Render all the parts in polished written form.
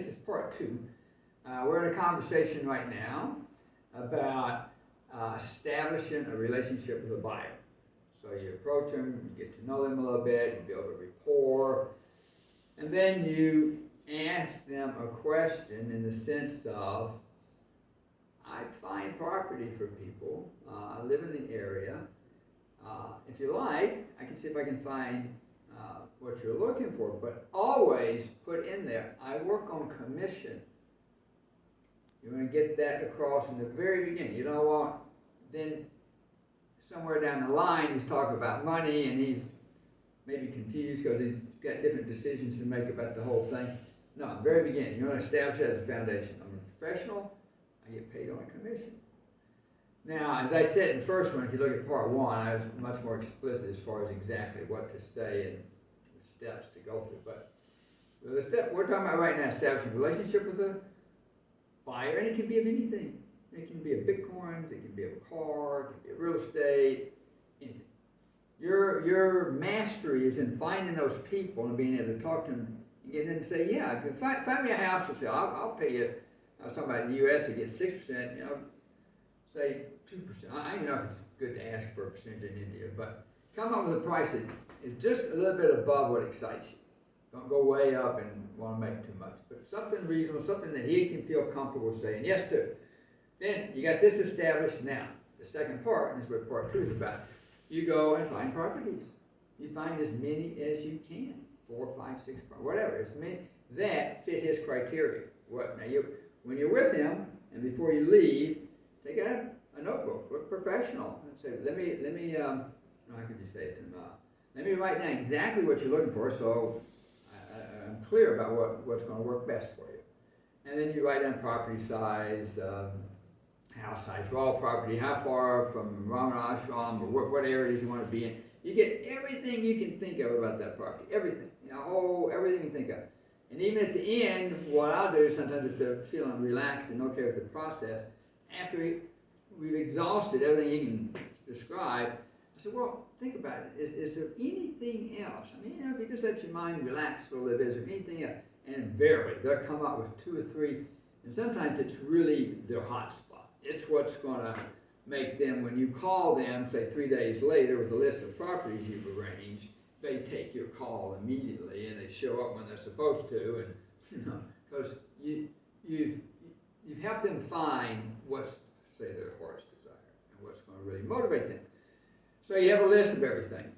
this is part 2. We're in a conversation right now about establishing a relationship with a buyer. So you approach them, you get to know them a little bit, you build a rapport, and then you ask them a question in the sense of, I find property for people, I live in the area, if you like, I can see if I can find what you're looking for, but always put in there, I work on commission. You want to get that across in the very beginning. You don't want, then somewhere down the line he's talking about money and he's maybe confused because he's got different decisions to make about the whole thing. No, very beginning, you want to establish that as a foundation. I'm a professional, I get paid on a commission. Now, as I said in the first one, if you look at part 1, I was much more explicit as far as exactly what to say and the steps to go through. But the step we're talking about right now, establishing a relationship with a buyer, and it can be of anything. It can be of Bitcoins, it can be of a car, it can be of real estate, anything. Your mastery is in finding those people and being able to talk to them and get them to say, yeah, find me a house for sale, I'll pay you. I was talking about in the U.S. to get 6%, say 2%. I know if it's good to ask for a percentage in India, but come up with a price that is just a little bit above what excites you. Don't go way up and want to make too much, but something reasonable, something that he can feel comfortable saying yes to. Then you got this established. Now, the second part, and this is what part 2 is about, you go and find properties. You find as many as you can, 4, 5, 6, whatever, as many that fit his criteria. Now, when you're with him, and before you leave, take out a notebook, look professional, and say, let me, how could you say it to him? Let me write down exactly what you're looking for, so I'm clear about what's going to work best for you. And then you write down property size, house size, raw property, how far from Ramana Ashram, or what areas you want to be in. You get everything you can think of about that property, everything, everything you think of. And even at the end, what I'll do sometimes if they're feeling relaxed and okay with the process, after we've exhausted everything you can describe, I said, well, think about it. Is there anything else? I mean, if you just let your mind relax for a little bit, is there anything else? And invariably, they'll come up with 2 or 3, and sometimes it's really their hot spot. It's what's going to make them, when you call them, say 3 days later with a list of properties you've arranged, they take your call immediately and they show up when they're supposed to, and because you've helped them find what's, say, their heart's desire and what's going to really motivate them. So you have a list of everything.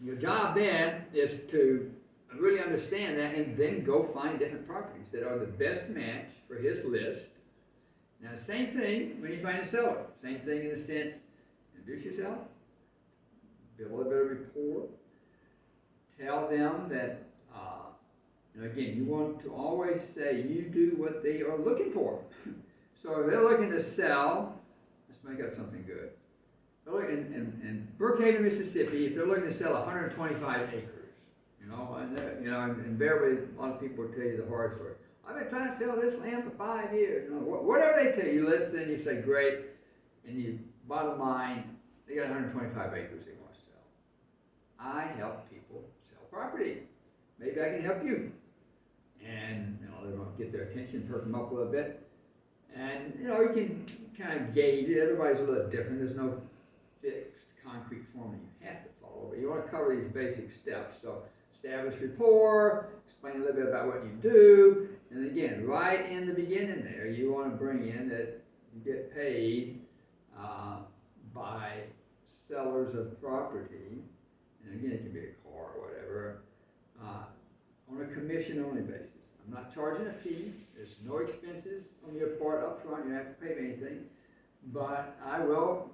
Your job then is to really understand that and then go find different properties that are the best match for his list. Now, same thing when you find a seller. Same thing in the sense, introduce yourself, build a little bit of rapport, tell them that, again, you want to always say you do what they are looking for. So if they're looking to sell, let's make up something good. They're looking in Brookhaven, Mississippi, if they're looking to sell 125 acres, and invariably a lot of people will tell you the hard story. I've been trying to sell this land for 5 years. Whatever they tell you, listen, you say great, and you bottom line, they got 125 acres they want to sell. I help people sell property. Maybe I can help you. And they're going to get their attention, perk them up a little bit. And you can kind of gauge it. Everybody's a little different. There's no fixed concrete formula you have to follow, but you want to cover these basic steps. So establish rapport, explain a little bit about what you do, and again, right in the beginning there, you want to bring in that you get paid by sellers of property, and again, it can be a car or whatever, on a commission-only basis. I'm not charging a fee. There's no expenses on your part up front. You don't have to pay me anything, but I will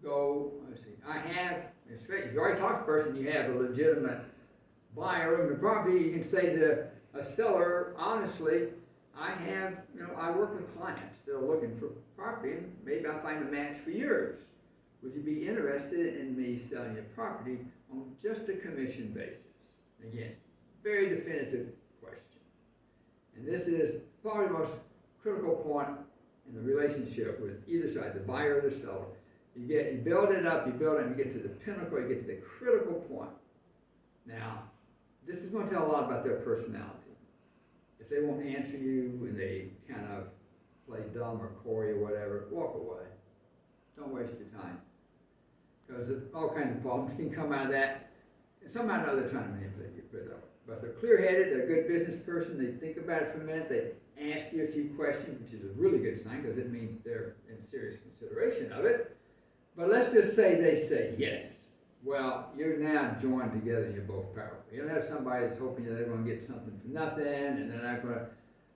go, let's see, if you already talked to the person, you have a legitimate buyer of the property, you can say to a seller, honestly, I work with clients that are looking for property, and maybe I'll find a match for yours. Would you be interested in me selling your property on just a commission basis? Again, very definitive question. And this is probably the most critical point in the relationship with either side, the buyer or the seller. You build it up, and you get to the pinnacle, you get to the critical point. Now, this is going to tell a lot about their personality. if they won't answer you and they kind of play dumb or coy or whatever, walk away. Don't waste your time. Because all kinds of problems can come out of that. And somehow or another they're trying to manipulate you, put it that way. But if they're clear-headed, they're a good business person, they think about it for a minute, they ask you a few questions, which is a really good sign because it means they're in serious consideration of it. But let's just say they say yes. Well, you're now joined together and you're both powerful. You don't have somebody that's hoping that they're going to get something for nothing and they're not going to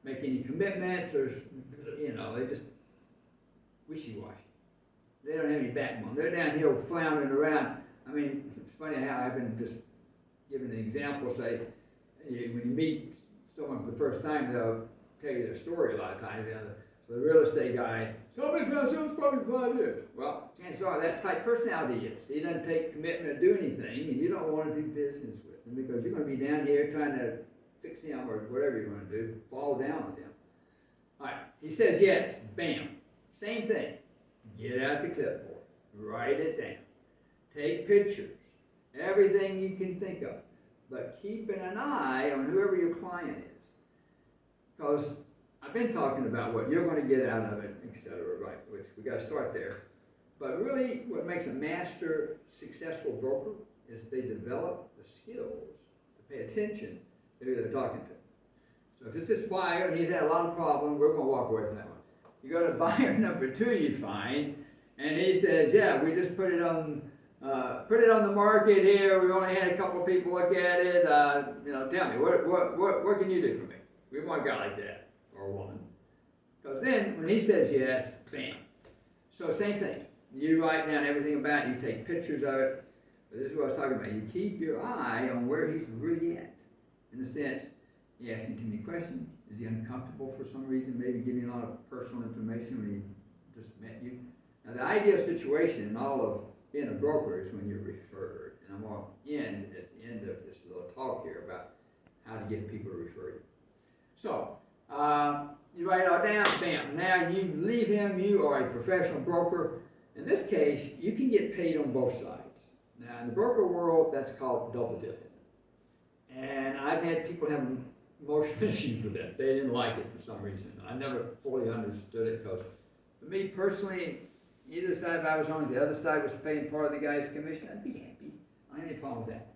make any commitments or, they just wishy-washy. They don't have any backbone. They're down here floundering around. I mean, it's funny how I've been just giving an example, say, when you meet someone for the first time, they'll tell you their story a lot of times. So the real estate guy, somebody's been selling property for 5 years. Well, chances are that's the type of personality he is. He doesn't take commitment to do anything, and you don't want to do business with him because you're going to be down here trying to fix him or whatever you're going to do, fall down with him. All right, he says yes, bam. Same thing. Get out the clipboard, write it down, take pictures, everything you can think of, but keeping an eye on whoever your client is. Because I've been talking about what you're going to get out of it, etc., right, which we got to start there. But really, what makes a master successful broker is they develop the skills to pay attention to who they're talking to. So if it's this buyer and he's had a lot of problems, we're going to walk away from that one. You go to buyer number 2, you find, and he says, yeah, we just put it on the market here. We only had a couple of people look at it. Tell me, what can you do for me? We want a guy like that, or a woman. Because then, when he says yes, bam. So same thing. You write down everything about it. You take pictures of it. But this is what I was talking about. You keep your eye on where he's really at. In the sense, he asking too many questions. Is he uncomfortable for some reason? Maybe giving you a lot of personal information when he just met you. Now, the ideal situation in all of being a broker is when you're referred. And I'm going to end at the end of this little talk here about how to get people to refer you. So, you write it all down, bam. Now you leave him, you are a professional broker. In this case, you can get paid on both sides. Now, in the broker world, that's called double dipping. And I've had people have emotional issues with that. They didn't like it for some reason. I never fully understood it because for me personally, either side, if I was on the other side was paying part of the guy's commission, I'd be happy. I don't have any problem with that.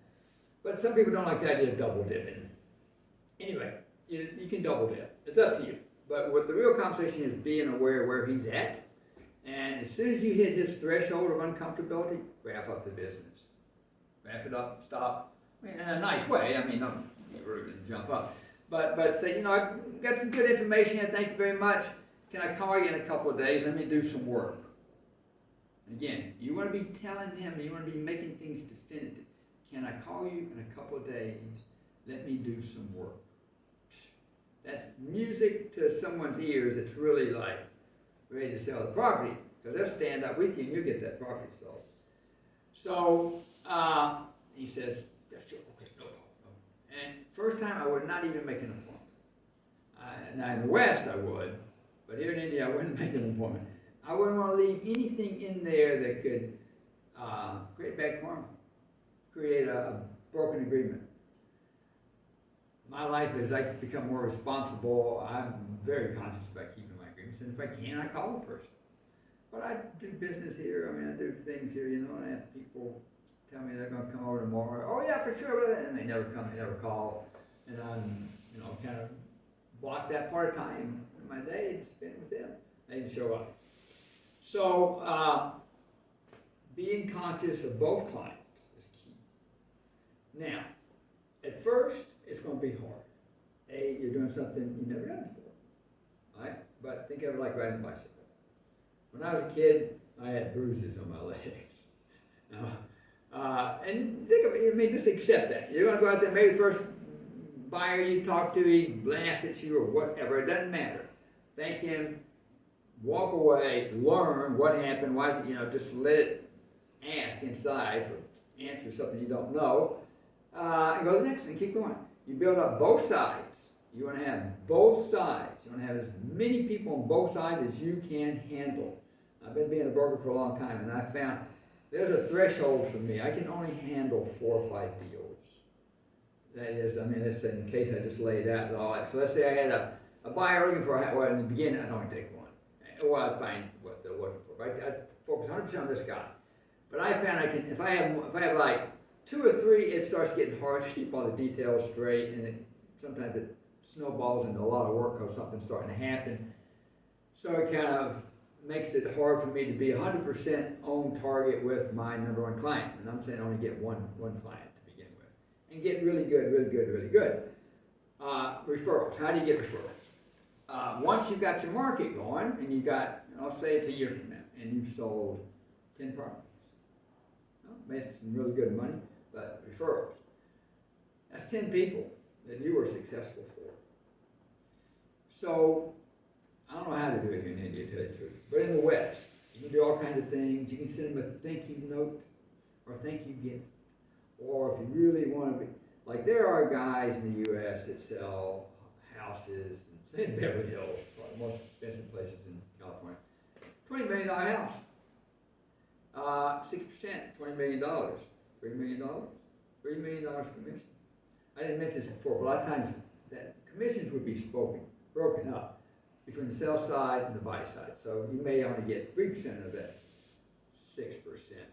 But some people don't like the idea of double dipping. Anyway, you can double dip. It's up to you. But what the real conversation is being aware of where he's at. And as soon as you hit his threshold of uncomfortability, wrap up the business. Wrap it up, stop. I mean, in a nice way. I mean, don't get rude and jump up. But say, I've got some good information here. Thank you very much. Can I call you in a couple of days? Let me do some work. Again, you want to be telling him, you want to be making things definitive. Can I call you in a couple of days? Let me do some work. That's music to someone's ears that's really like ready to sell the property. Because they'll stand up with you and you'll get that property sold. So he says, yeah, sure, okay, no problem. And first time I would not even make an appointment. Now in the West I would, but here in India I wouldn't make an appointment. I wouldn't want to leave anything in there that could create bad karma, create a broken agreement. My life, as I become more responsible, I'm very conscious about keeping my agreements, and if I can, I call the person. But I do business here, I do things here, and I have people tell me they're going to come over tomorrow. Oh yeah, for sure, and they never come, they never call, and I'm, kind of block that part of time in my day to spend with them. They didn't show up. So, being conscious of both clients is key. Now, at first, it's going to be hard. You're doing something you've never done before, right? But think of it like riding a bicycle. When I was a kid, I had bruises on my legs. And think of it, just accept that. You're going to go out there, maybe the first buyer you talk to, he blasts at you or whatever, it doesn't matter. Thank him. Walk away, learn what happened, why, just let it ask inside for answer something you don't know, and go to the next one and keep going. You build up both sides. You want to have both sides. You want to have as many people on both sides as you can handle. I've been being a broker for a long time, and I found there's a threshold for me. I can only handle 4 or 5 deals. That is, I mean, let's say in the case I just laid out and all that. So let's say I had a buyer looking for a house. Well, in the beginning, I'd only take one. Well, I'd find what they're looking for. Right? I'd focus 100% on this guy. But I found I can, if I have like 2 or 3, it starts getting hard to keep all the details straight, and sometimes it snowballs into a lot of work because something's starting to happen. So it kind of makes it hard for me to be 100% on target with my number 1 client. And I'm saying I only get one client to begin with. And get really good. Referrals. How do you get referrals? Once you've got your market going, and you've got, I'll say it's a year from now, and you've sold 10 properties. Made some really good money, but referrals. That's 10 people that you were successful for. So, I don't know how to do it here in India, to tell you the truth, but in the West, you can do all kinds of things. You can send them a thank you note, or a thank you gift, or if you really want to be, like there are guys in the U.S. that sell houses, say in Beverly Hills, one of the most expensive places in California, $20 million house. 6%, $20 million, $3 million, $3 million commission. I didn't mention this before, but a lot of times that commissions would be broken up between the sell side and the buy side. So you may only get 3% of that 6%,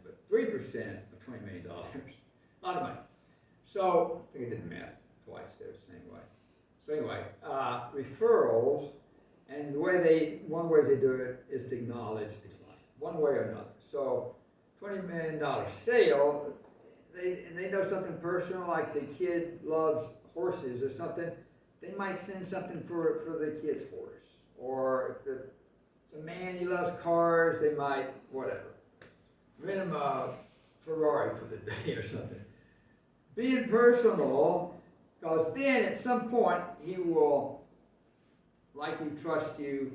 but 3% of $20 million. A lot of money. So I think I did the math twice there the same way. So anyway, referrals, and one of the ways they do it is to acknowledge the client, one way or another. So $20 million sale, they know something personal, like the kid loves horses or something, they might send something for the kid's horse. Or if it's a man, he loves cars, they might, whatever, rent him a Ferrari for the day or something. Being personal, because then at some point he will like you, trust you,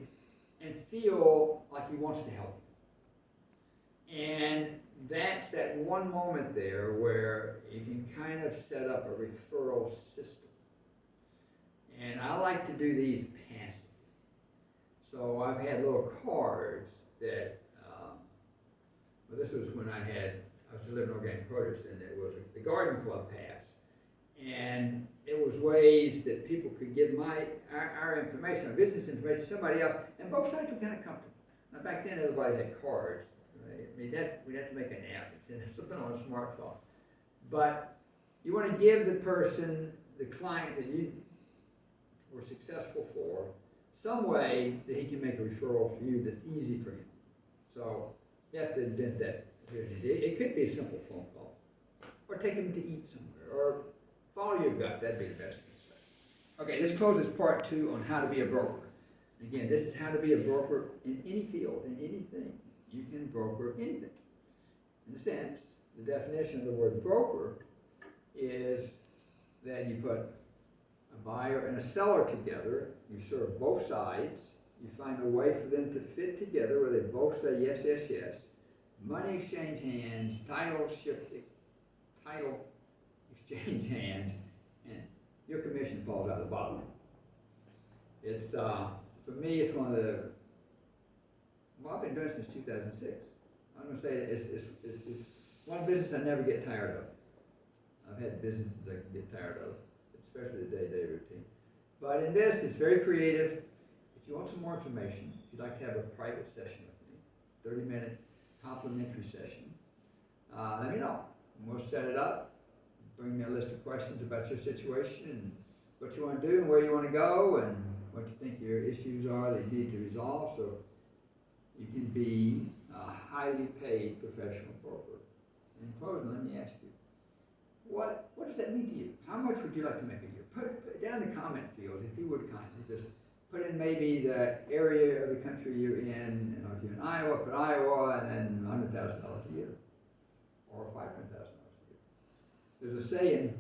and feel like he wants to help you. And that's that one moment there where you can kind of set up a referral system. And I like to do these passively. So I've had little cards that, well, this was when I was delivering organic produce, and it was the garden club pass. And it was ways that people could give our information, our business information, to somebody else, and both sides were kind of comfortable. Now back then everybody had cards. Right? I mean, we'd have to make an app. It's something on a smartphone. But you want to give the person, the client that you were successful for, some way that he can make a referral for you that's easy for him. So you have to invent that here in India. It could be a simple phone call, or take him to eat somewhere, or follow your gut. That'd be the best thing to say. Okay, this closes part 2 on how to be a broker. Again, this is how to be a broker in any field, in anything. You can broker anything. In a sense, the definition of the word broker is that you put a buyer and a seller together, you serve both sides, you find a way for them to fit together where they both say yes, yes, yes, money exchange hands, title exchange hands, and your commission falls out of the bottom. It's, for me, it's one of the, well, I've been doing it since 2006. I'm going to say it's one business I never get tired of. I've had businesses I can get tired of, especially the day-to-day routine. But in this, it's very creative. If you want some more information, if you'd like to have a private session with me, 30-minute complimentary session, let me know. And we'll set it up. Bring me a list of questions about your situation and what you want to do and where you want to go and what you think your issues are that you need to resolve, so you can be a highly paid professional broker. And in closing, let me ask you, what does that mean to you? How much would you like to make a year? Put it down in the comment fields, if you would kindly. Just put in maybe the area of the country you're in, you know, if you're in Iowa, put Iowa, and then $100,000 a year, or $500,000 a year. There's a saying,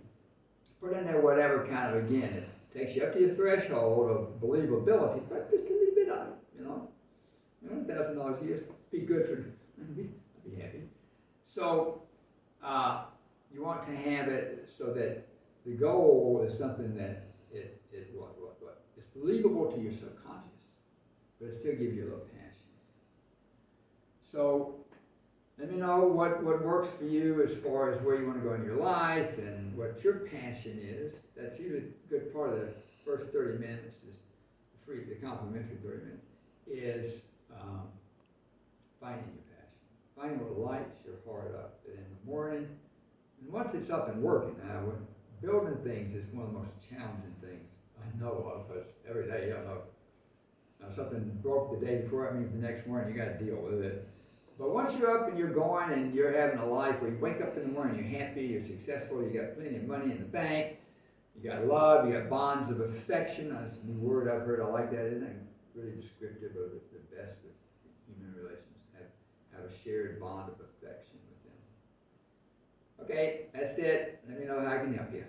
put in there whatever kind of, again, it takes you up to your threshold of believability, but just a little bit of it, you know. $1,000 a year, be good for, I'd be happy. So, you want to have it so that the goal is something that is believable to your subconscious, but it still gives you a little passion. So, Let me know what works for you as far as where you want to go in your life and what your passion is. That's usually a good part of the first 30 minutes is the complimentary 30 minutes, is finding your passion. Finding what lights your heart up in the morning. And once it's up and working, when building things is one of the most challenging things I know of, because every day, something broke the day before, it means the next morning you got to deal with it. But once you're up and you're going and you're having a life where you wake up in the morning, you're happy, you're successful, you got plenty of money in the bank, you got love, you got bonds of affection. That's a new word I've heard. I like that. Isn't it really descriptive of the best of human relations? Have a shared bond of affection with them. Okay, that's it. Let me know how I can help you.